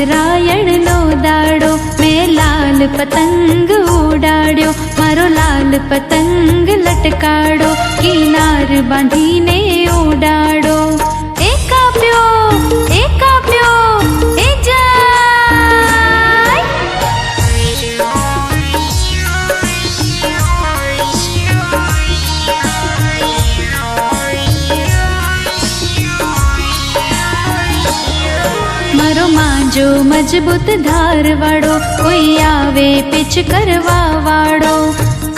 ઉત્તરાયણ નો દાડો મેં લાલ પતંગ ઉડાડ્યો, મારો લાલ પતંગ લટકાડો, કિનાર બાંધીને ઉડાડો. એક આપ્યો એ જાય. મારો માંજો મજબૂત ધારવાળો, કોઈ આવે પીછ કરવા વાળો.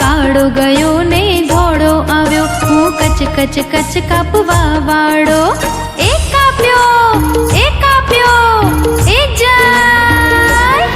કાળો ગયો ને ધોળો આવ્યો, હું કચ કચ કચ કાપવા વાળો. એક આપ્યો એ જાય.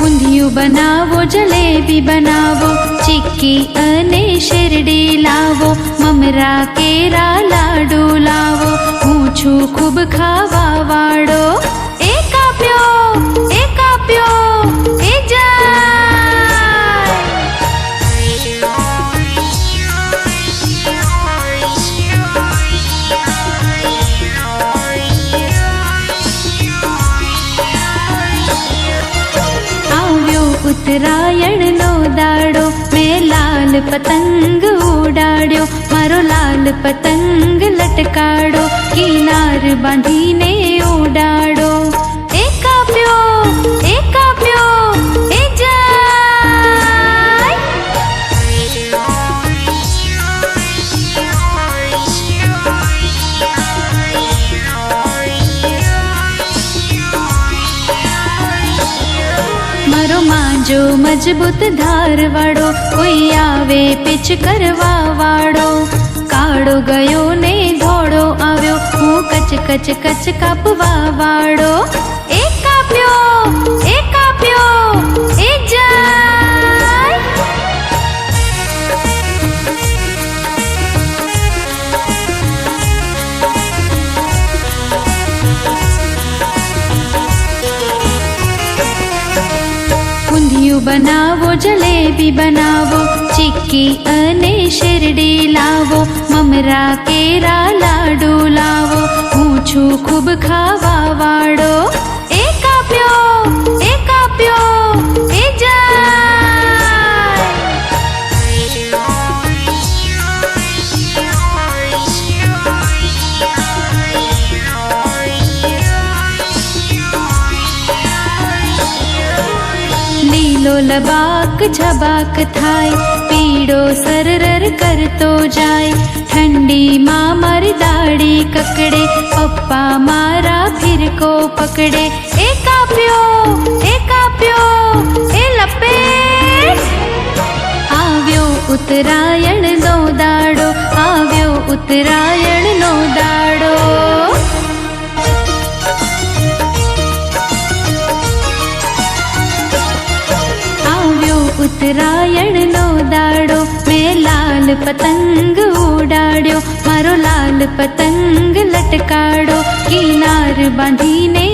ઊંધિયું બનાવો, જલેબી બનાવો, ચીક્કી અને શેરડી લાવો, મમરા કેરા લાડુ લાવો, હું છું ખૂબ ખાવા વાળો. એક આપ્યો એ જાય. ઉત્તરાયણ નો દાડો મેં લાલ પતંગ ઉડાડ્યો, મારો લાલ પતંગ લટકાડો, કિનાર બાંધીને ઉડાડો. એક આપ્યો એ જાય. મારો માંજો મજબૂત ધારવાળો, કોઈ આવે પીછ કરવા વાળો. કાળો ગયો ને ધોળો આવ્યો, હું કચ કચ કચ કાપવા વાળો. એક આપ્યો એ જાય. ઊંધિયું બનાવો, જલેબી બનાવો, ચીક્કી અને શેરડી લાવો, મમરા કેરા લાડુ લાવો, હું છું ખૂબ ખાવા વાળો. એક આપ્યો એ જાય. લીલો લબાક છબાક થાય, પીળો સરર કરતો જાય, ઠંડીમાં મારી દાઢી કકડે, પપ્પા મારા ફિરકો પકડે. એક આપ્યો એ લપેટ. આવ્યો ઉત્તરાયણ નો દાડો, આવ્યો ઉત્તરાયણ નો દાડો. ઉત્તરાયણ નો દાડો મેં લાલ પતંગ ઉડાડ્યો, મારો લાલ પતંગ લટકાડો, કિનાર બાંધીને